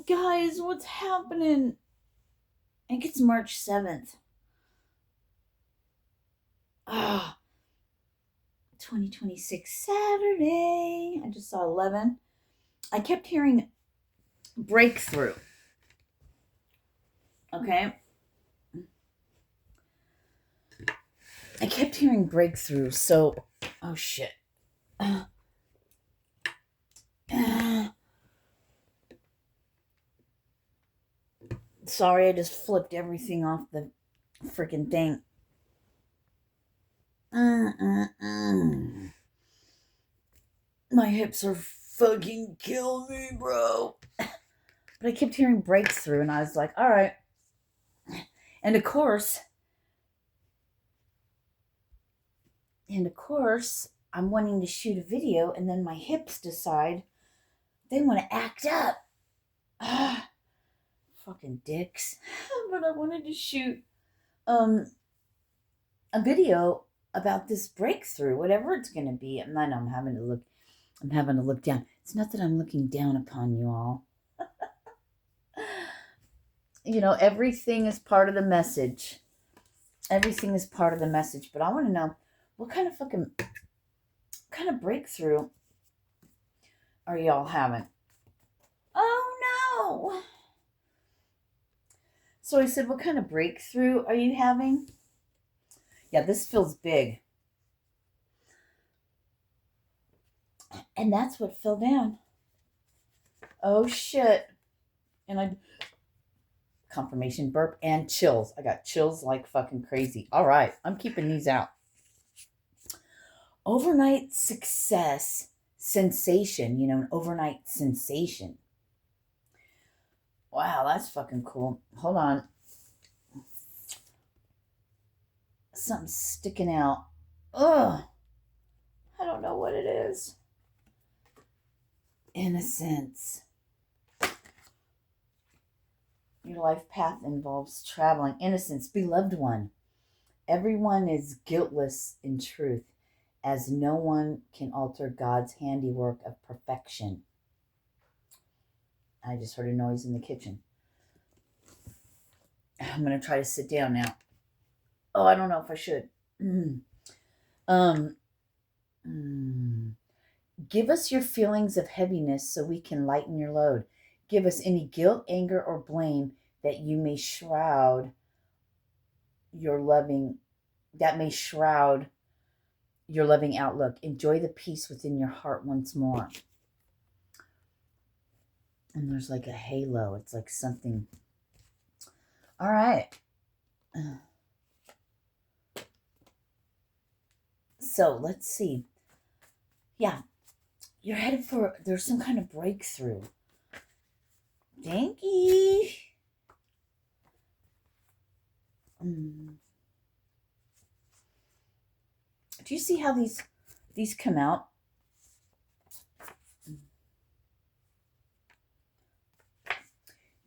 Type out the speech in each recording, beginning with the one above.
Guys, what's happening? I think it's March 7th. Ah, 2026 Saturday. I just saw 11. I kept hearing breakthrough. Okay. I kept hearing breakthrough. So, oh shit. Uh, uh, sorry, I just flipped everything off the freaking thing. My hips are fucking killing me, bro. But I kept hearing breakthrough, and I was like, all right. And of course, I'm wanting to shoot a video, and then my hips decide they want to act up. Ah, fucking dicks. But I wanted to shoot um a video about this breakthrough, whatever it's gonna be. And I know I'm having to look down. It's not that I'm looking down upon you all. Everything is part of the message. Everything is part of the message. But I want to know what kind of breakthrough are y'all having? Oh no. So I said, what kind of breakthrough are you having? Yeah, this feels big. And that's what fell down. Oh shit. And I confirmation burp and chills. I got chills like fucking crazy. All right, I'm keeping these out. Overnight success sensation, an overnight sensation. Wow, that's fucking cool. Hold on. Something's sticking out. Ugh. I don't know what it is. Innocence. Your life path involves traveling. Innocence, beloved one. Everyone is guiltless in truth, as no one can alter God's handiwork of perfection. I just heard a noise in the kitchen. I'm going to try to sit down now. Oh, I don't know if I should. Um, Give us your feelings of heaviness so we can lighten your load. Give us any guilt, anger, or blame that you may shroud your loving, that may shroud your loving outlook. Enjoy the peace within your heart once more. And there's like a halo. It's like something. All right. So let's see. Yeah. You're headed for, there's some kind of breakthrough. Thank you. Do you see how these come out?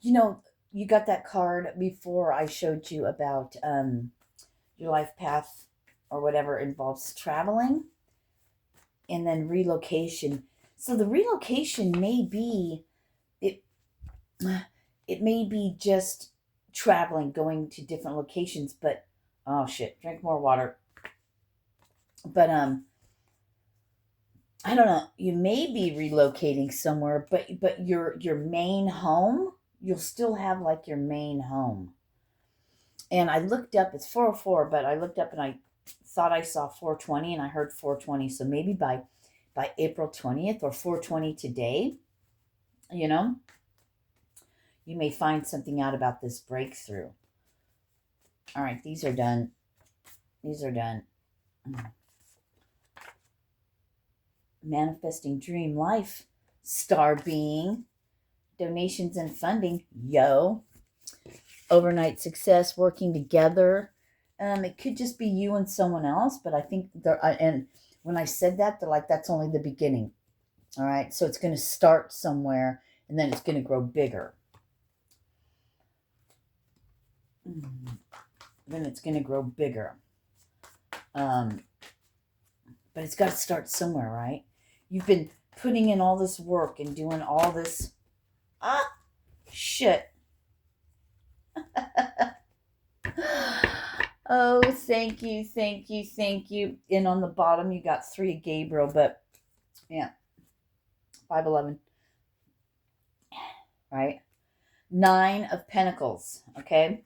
You got that card before I showed you about your life path or whatever involves traveling and then relocation. So the relocation may be it may be just traveling, going to different locations, but oh shit, drink more water. But I don't know. You may be relocating somewhere, but your main home, you'll still have like your main home. And I looked up, it's 404, but I looked up and I thought I saw 420 and I heard 420. So maybe by April 20th or 420 today, you know, you may find something out about this breakthrough. All right, these are done. These are done. Manifesting dream life, star being, donations and funding, yo. Overnight success, working together. It could just be you and someone else, but I think and when I said that, they're like, that's only the beginning. All right, so it's going to start somewhere, and then it's going to grow bigger. Then it's going to grow bigger. But it's got to start somewhere, right? You've been putting in all this work and doing all this. shit. Oh, thank you, thank you, thank you. And on the bottom, you got 3 of Gabriel, but yeah, 511, right? 9 of Pentacles, okay?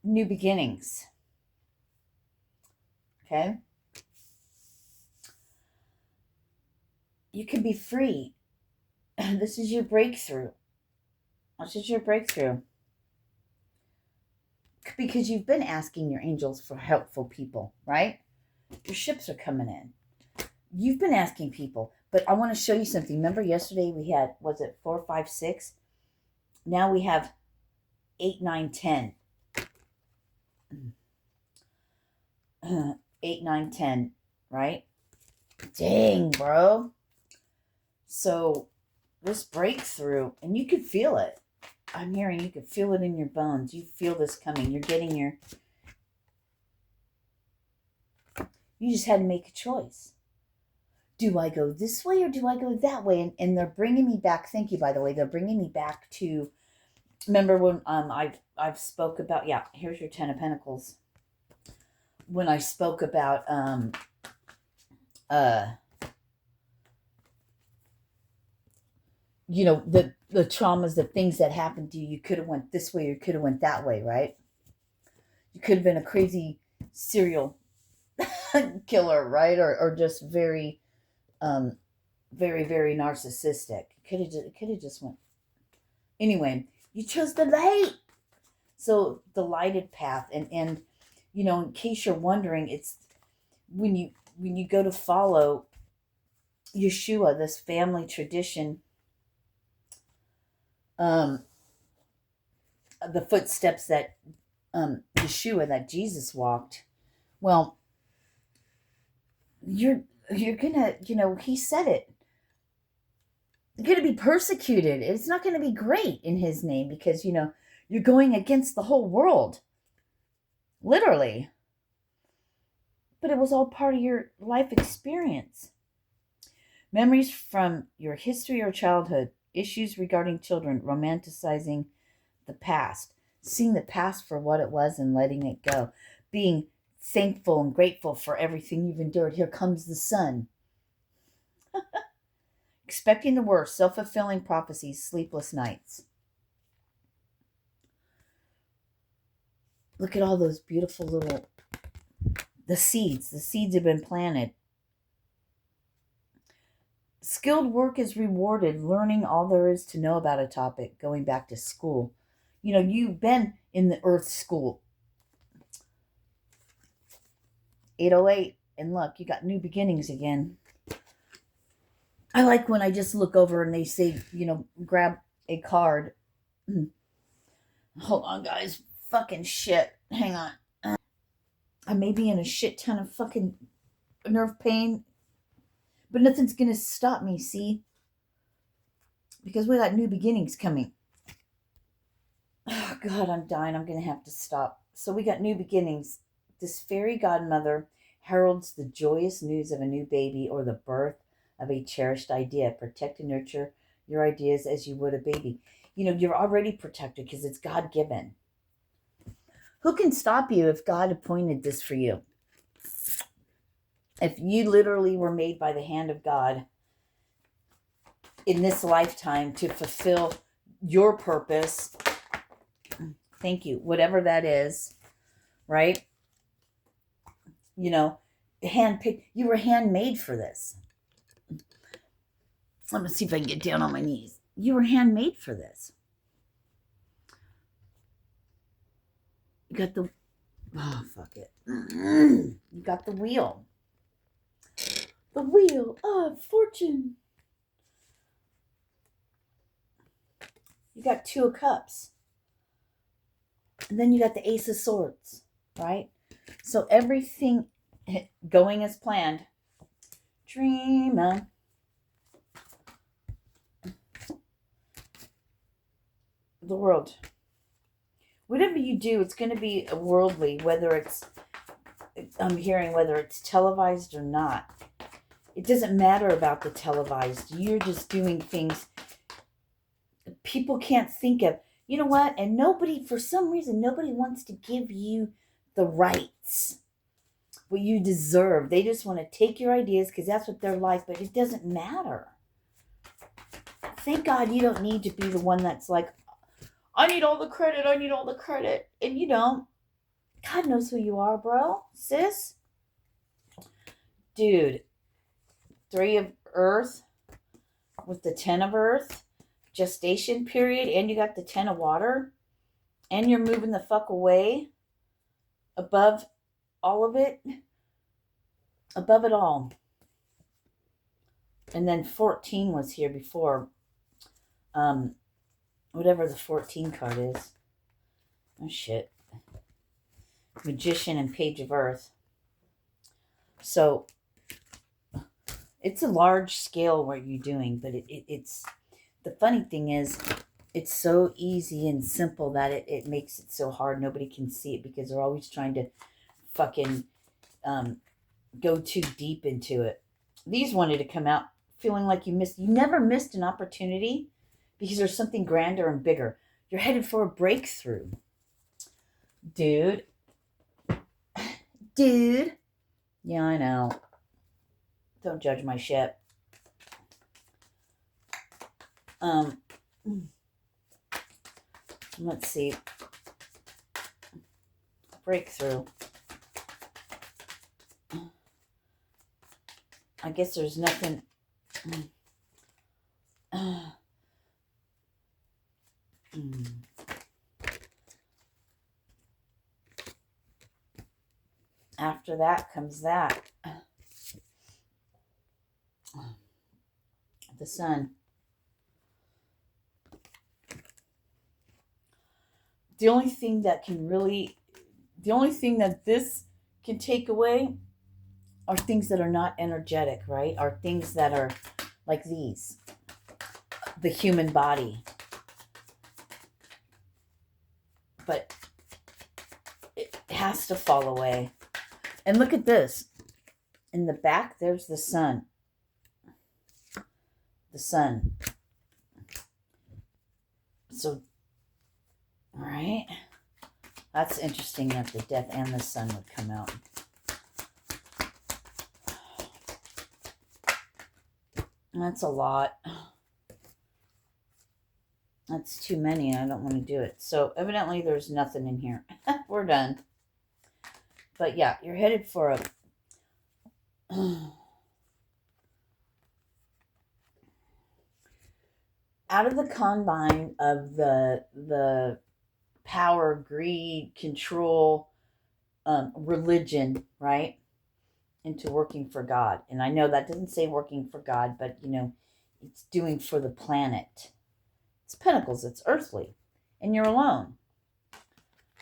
New beginnings, okay? You can be free. This is your breakthrough. This is your breakthrough. Because you've been asking your angels for helpful people, right? Your ships are coming in. You've been asking people, but I want to show you something. Remember yesterday we had, was it 4, 5, 6? Now we have 8, 9, 10. 8, 9, 10, right? Dang, bro. So this breakthrough, and you can feel it. I'm hearing you can feel it in your bones. You feel this coming. You're getting your... You just had to make a choice. Do I go this way or do I go that way? And they're bringing me back. Thank you, by the way. They're bringing me back to... Remember when I've spoke about... Yeah, here's your 10 of Pentacles. When I spoke about... you know, the traumas, the things that happened to you. You could have went this way or you could have went that way, right? You could have been a crazy serial killer, right? Or just very, very, very narcissistic. Could have just went. Anyway, you chose the light. So the lighted path. And you know, in case you're wondering, it's when you go to follow Yeshua, this family tradition, the footsteps that Yeshua, that Jesus walked. Well, you're gonna, you know, he said it. You're gonna be persecuted. It's not gonna be great in his name because, you know, you're going against the whole world. Literally. But it was all part of your life experience. Memories from your history or childhood, issues regarding children, romanticizing the past, seeing the past for what it was and letting it go, being thankful and grateful for everything you've endured. Here comes the sun. Expecting the worst, self-fulfilling prophecies, sleepless nights. Look at all those beautiful little, the seeds have been planted. Skilled work is rewarded, learning all there is to know about a topic, going back to school. You know, you've been in the earth school. 808, and look, you got new beginnings again. I like when I just look over and they say, you know, grab a card. Hold on, guys. Fucking shit. Hang on. I may be in a shit ton of fucking nerve pain, but nothing's going to stop me, see? Because we got new beginnings coming. Oh, God, I'm dying. I'm going to have to stop. So we got new beginnings. This fairy godmother heralds the joyous news of a new baby or the birth of a cherished idea. Protect and nurture your ideas as you would a baby. You know, you're already protected because it's God-given. Who can stop you if God appointed this for you? If you literally were made by the hand of God in this lifetime to fulfill your purpose, thank you, whatever that is, right? You know, handpicked, you were handmade for this. Let me see if I can get down on my knees. You were handmade for this. You got the, oh, fuck it. You got the wheel. The wheel of fortune. You got 2 of cups. And then you got the Ace of Swords, right? So everything going as planned. Dream on. The world. Whatever you do, it's going to be worldly, whether it's, I'm hearing whether it's televised or not. It doesn't matter about the televised. You're just doing things people can't think of, you know what? And nobody, for some reason, nobody wants to give you the rights, what you deserve. They just want to take your ideas because that's what they're like, but it doesn't matter. Thank God you don't need to be the one that's like, I need all the credit, I need all the credit. And you don't. God knows who you are, bro. Sis. Dude. 3 of Earth with the 10 of Earth. Gestation period. And you got the 10 of Water. And you're moving the fuck away. Above all of it. Above it all. And then 14 was here before. Whatever the 14 card is. Oh, shit. Magician and Page of Earth. So, it's a large scale what you're doing, but it's, the funny thing is, it's so easy and simple that it makes it so hard. Nobody can see it because they're always trying to fucking go too deep into it. These wanted to come out feeling like you never missed an opportunity because there's something grander and bigger. You're headed for a breakthrough. Dude. Yeah, I know. Don't judge my shit. Let's see. Breakthrough. I guess there's nothing. After that comes that. The Sun. The only thing that this can take away are things that are not energetic, right? Are things that are like these. The human body. But it has to fall away. And look at this. In the back, there's the Sun. The Sun. So, all right. That's interesting that the Death and the Sun would come out. That's a lot. That's too many. I don't want to do it. So evidently there's nothing in here. We're done. But yeah, you're headed for a... out of the combine of the power, greed, control, religion, right? Into working for God. And I know that doesn't say working for God, but you know, it's doing for the planet. It's pentacles, it's earthly. And you're alone.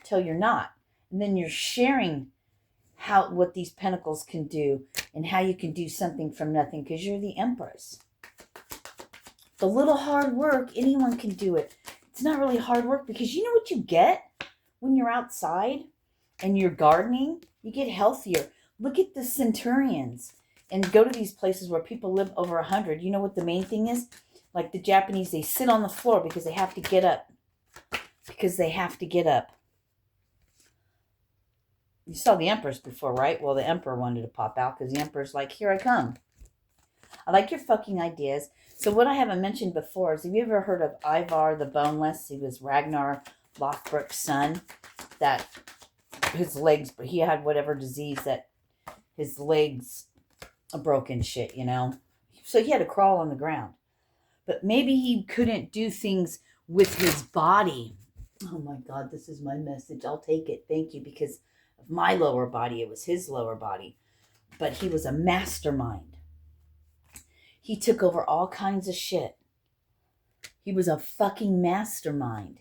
Till you're not. And then you're sharing what these pentacles can do and how you can do something from nothing because you're the Empress. The little hard work, anyone can do it. It's not really hard work because you know what you get when you're outside and you're gardening? You get healthier. Look at the centurions and go to these places where people live over 100. You know what the main thing is? Like the Japanese, they sit on the floor because they have to get up. Because they have to get up. You saw the Empress before, right? Well, the Emperor wanted to pop out because the Emperor's like, here I come. I like your fucking ideas. So what I haven't mentioned before is, have you ever heard of Ivar the Boneless? He was Ragnar Lothbrok's son. That his legs, but he had whatever disease that his legs are broken shit, you know. So he had to crawl on the ground. But maybe he couldn't do things with his body. Oh my God, this is my message. I'll take it. Thank you. Because of my lower body, it was his lower body. But he was a mastermind. He took over all kinds of shit. He was a fucking mastermind.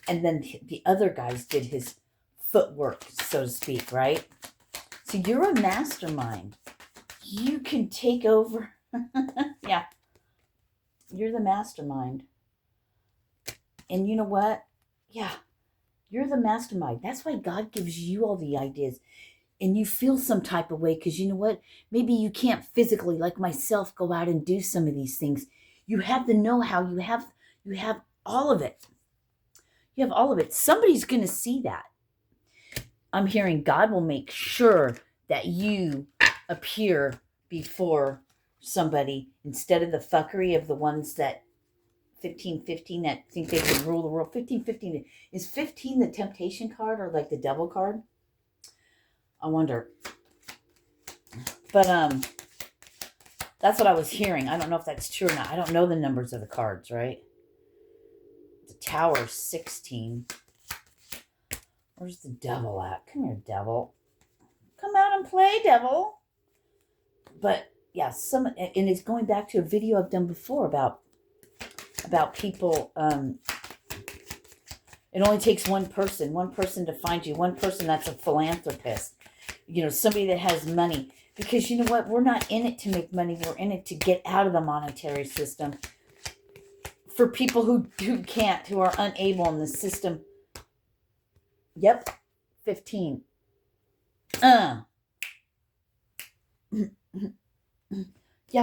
And then the other guys did his footwork, so to speak, right? So you're a mastermind. You can take over. Yeah. You're the mastermind. And you know what? Yeah. You're the mastermind. That's why God gives you all the ideas. And you feel some type of way because you know what? Maybe you can't physically, like myself, go out and do some of these things. You have the know-how. You have You have all of it. You have all of it. Somebody's going to see that. I'm hearing God will make sure that you appear before somebody instead of the fuckery of the ones that 1515 that think they can rule the world. 1515 is 15 the temptation card or like the devil card? I wonder. But that's what I was hearing. I don't know if that's true or not. I don't know the numbers of the cards, right? The Tower 16. Where's the devil at? Come here, devil. Come out and play, devil. But yeah, and it's going back to a video I've done before about people. It only takes one person to find you, one person that's a philanthropist, somebody that has money. Because you know what? We're not in it to make money. We're in it to get out of the monetary system. For people who can't, who are unable in the system. Yep, 15. Yeah,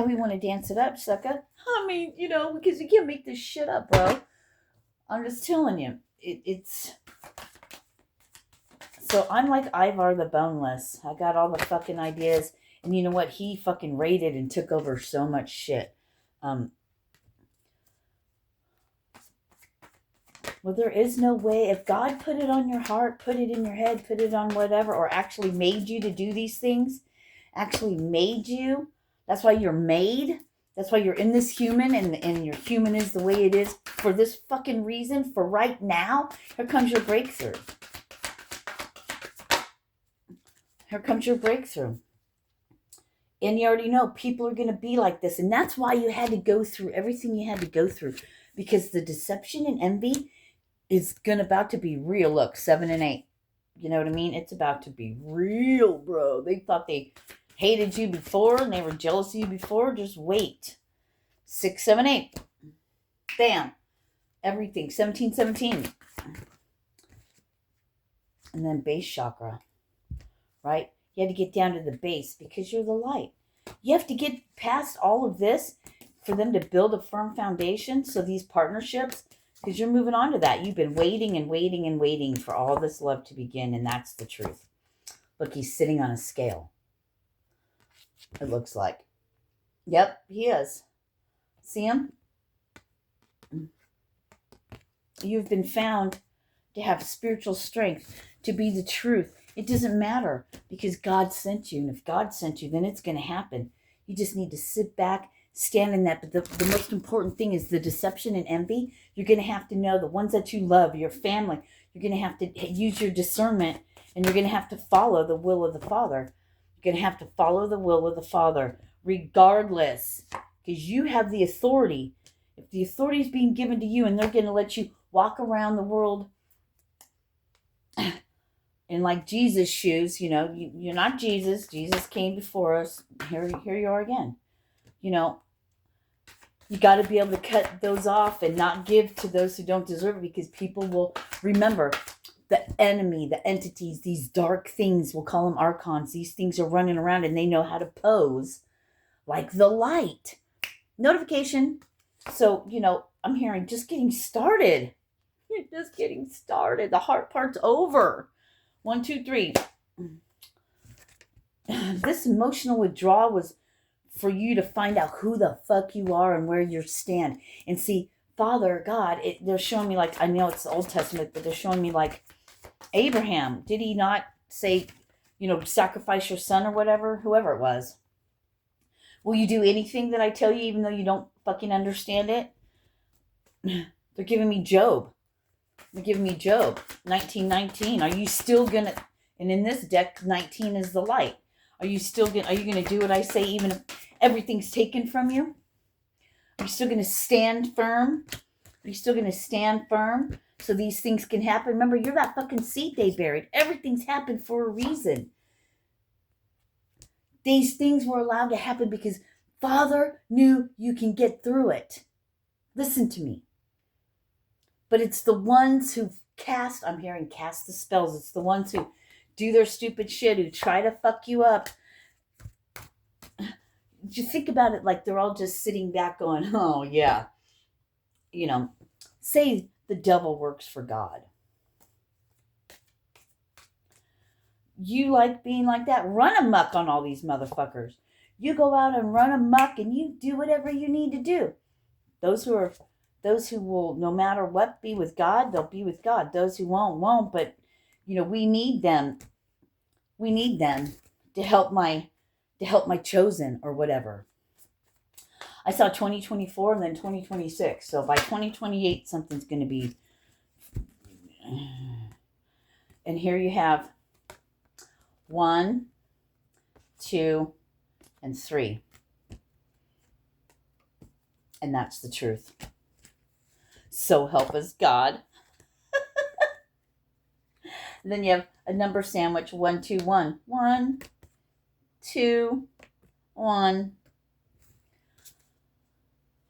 we want to dance it up, sucker. I mean, because you can't make this shit up, bro. I'm just telling you. It's... So I'm like Ivar the Boneless. I got all the fucking ideas. And you know what? He fucking raided and took over so much shit. Well, there is no way. If God put it on your heart, put it in your head, put it on whatever, or actually made you to do these things, actually made you. That's why you're made. That's why you're in this human, and your human is the way it is for this fucking reason, for right now. Here comes your breakthrough. Here comes your breakthrough. And you already know people are going to be like this. And that's why you had to go through everything you had to go through. Because the deception and envy is about to be real. Look, 7 and 8. You know what I mean? It's about to be real, bro. They thought they hated you before and they were jealous of you before. Just wait. 6, 7, 8. Bam. Everything. 17, 17. And then base chakra. Right? You had to get down to the base because you're the light. You have to get past all of this for them to build a firm foundation. So these partnerships, because you're moving on to that. You've been waiting and waiting and waiting for all this love to begin. And that's the truth. Look, he's sitting on a scale. It looks like. Yep, he is. See him? You've been found to have spiritual strength, to be the truth. It doesn't matter because God sent you. And if God sent you, then it's going to happen. You just need to sit back, stand in that. But the most important thing is the deception and envy. You're going to have to know the ones that you love, your family. You're going to have to use your discernment, and you're going to have to follow the will of the Father. You're going to have to follow the will of the Father regardless, because you have the authority. If the authority is being given to you and they're going to let you walk around the world in like Jesus' shoes, you're not Jesus. Jesus came before us. Here you are again. You got to be able to cut those off and not give to those who don't deserve it, because people will remember the enemy, the entities, these dark things, we'll call them archons. These things are running around and they know how to pose like the light. Notification. So, I'm hearing just getting started. You're just getting started. The hard part's over. 1, 2, 3. This emotional withdrawal was for you to find out who the fuck you are and where you stand. And see, Father God, they're showing me, like, I know it's the Old Testament, but they're showing me, like, Abraham. Did he not say, sacrifice your son or whatever? Whoever it was. Will you do anything that I tell you even though you don't fucking understand it? They're giving me Job. They're giving me Job. 19:19. Are you still going to... And in this deck, 19 is the light. Are you going to do what I say even if everything's taken from you? Are you still going to stand firm? Are you still going to stand firm so these things can happen? Remember, you're that fucking seed they buried. Everything's happened for a reason. These things were allowed to happen because Father knew you can get through it. Listen to me. But it's the ones who cast the spells. It's the ones who do their stupid shit, who try to fuck you up. You think about it like they're all just sitting back going, oh, yeah. say the devil works for God. You like being like that? Run amok on all these motherfuckers. You go out and run amok and you do whatever you need to do. Those who will, no matter what, be with God, they'll be with God. Those who won't. But we need them. We need them to help my chosen or whatever. I saw 2024 and then 2026. So by 2028, something's going to be. And here you have 1, 2, and 3. And that's the truth. So help us God. And then you have a number sandwich, 1, 2, 1. 1, 2, 1.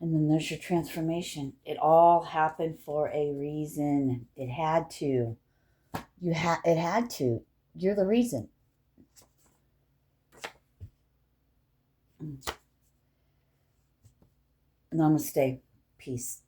And then there's your transformation. It all happened for a reason. It had to. It had to. You're the reason. Namaste. Peace.